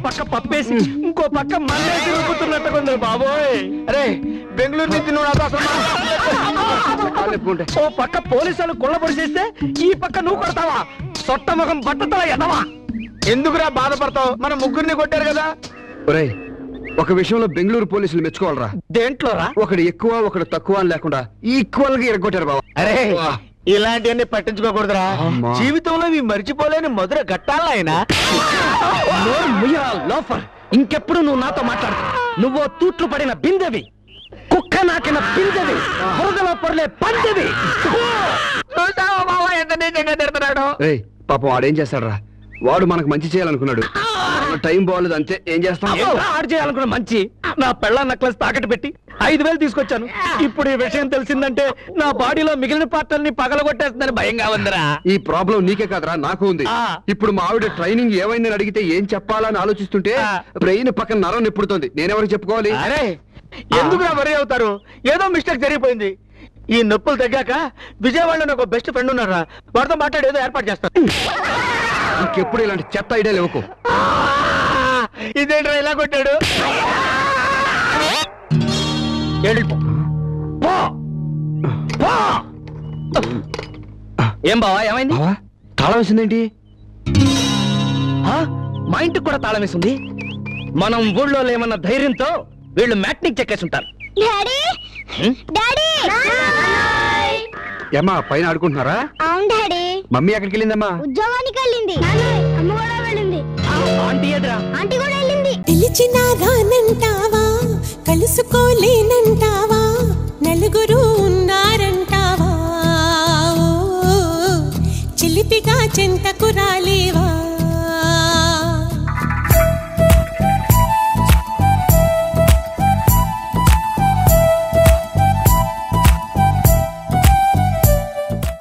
పక్క పప్పేసి ఇంకో పక్క మళ్ళీ ఊపుతున్నట్టుకుంది బాబోయ్. అరే బెంగళూరు నుంచి నువ్వు ఓ పక్క పోలీసులు కుళ్ళ పొడిచేస్తే ఈ పక్క నువ్వు కొడతావా? సొట్ట ముఖం బట్టతల ఎదవా. ఎందుకురా బాధపడతావు? మన ముగ్గురిని కొట్టారు కదా. ఒరేయ్, ఒక విషయంలో బెంగళూరు పోలీసులు మెచ్చుకోవాలరా. దేంట్లోరా? ఒకడు ఎక్కువ ఒకడు తక్కువ అని లేకుండా ఈక్వల్ గా ఎరగొట్టారు బాబా. అరే ఇలాంటివన్నీ పట్టించుకోకూడదురా. జీవితంలో ఇవి మర్చిపోలేని మధుర ఘట్టాలు ఆయన. ఇంకెప్పుడు నువ్వు నాతో మాట్లాడు. నువ్వు తూట్లు పడిన బిందెవి, కుక్క నాకిన బిందెవి, బురదలో పొరలే పందెవి. ఎంత నీచంగా తిడుతున్నాడు. ఏయ్ పాపం వాడేం చేస్తాడు రా? వాడు మనకు మంచి చేయాలనుకున్నాడు, టైం బాగోలేదు అంతే. ఏం చేస్తాం? ఆడు చేయాలనుకున్న మంచి నా పెళ్ళ నెక్లెస్ తాకట్టు పెట్టి 5,000 తీసుకొచ్చాను. ఇప్పుడు ఈ విషయం తెలిసిందంటే నా బాడీలో మిగిలిన పార్టల్ని పగలగొట్టేస్తుందని భయంగా ఉందిరా. ఈ ప్రాబ్లం నీకే కాదురా, నాకు ఉంది. ఇప్పుడు మా ఆవిడ ట్రైనింగ్ ఏమైందని అడిగితే ఏం చెప్పాలని ఆలోచిస్తుంటే బ్రెయిన్ పక్కన నరం నిప్పుడుతోంది. నేనెవరికి చెప్పుకోవాలి? అరే ఎందుకు వరి అవుతారు? ఏదో మిస్టేక్ జరిగిపోయింది. ఈ నొప్పులు తగ్గాక విజయవాడలో నాకు బెస్ట్ ఫ్రెండ్ ఉన్నారా, వాడితో మాట్లాడి ఏదో ఏర్పాటు చేస్తాను. ఇంకెప్పుడు ఇలాంటి చెత్త ఐడియా లేవుకో. ఇదేంట్రా ఇలా కొట్టాడు? ఏం బావా, ఏమైంది? తాళం వేసిందేంటి? మా ఇంటికి కూడా తాళం వేసింది. మనం ఊళ్ళో లేమన్న ధైర్యంతో వీళ్ళు మ్యాట్నిక్ చెక్కేసి ఉంటారు. ఏమ్మా పైన ఆడుకుంటున్నారా? అవును డాడీ. మమ్మీ ఎక్కడికి వెళ్ళిందమ్మా? ఉద్యోగానికి వెళ్ళింది. అమ్మ కూడా వెళ్ళింది. ఆంటీ ఎదురా? ఆంటీ కూడా వెళ్ళింది. పిలిచినా రానంటావా, కలుసుకోలేనంటావా, నలుగురు ఉన్నారంటావా, చిలిపిగా చెంతకు రాలేవా?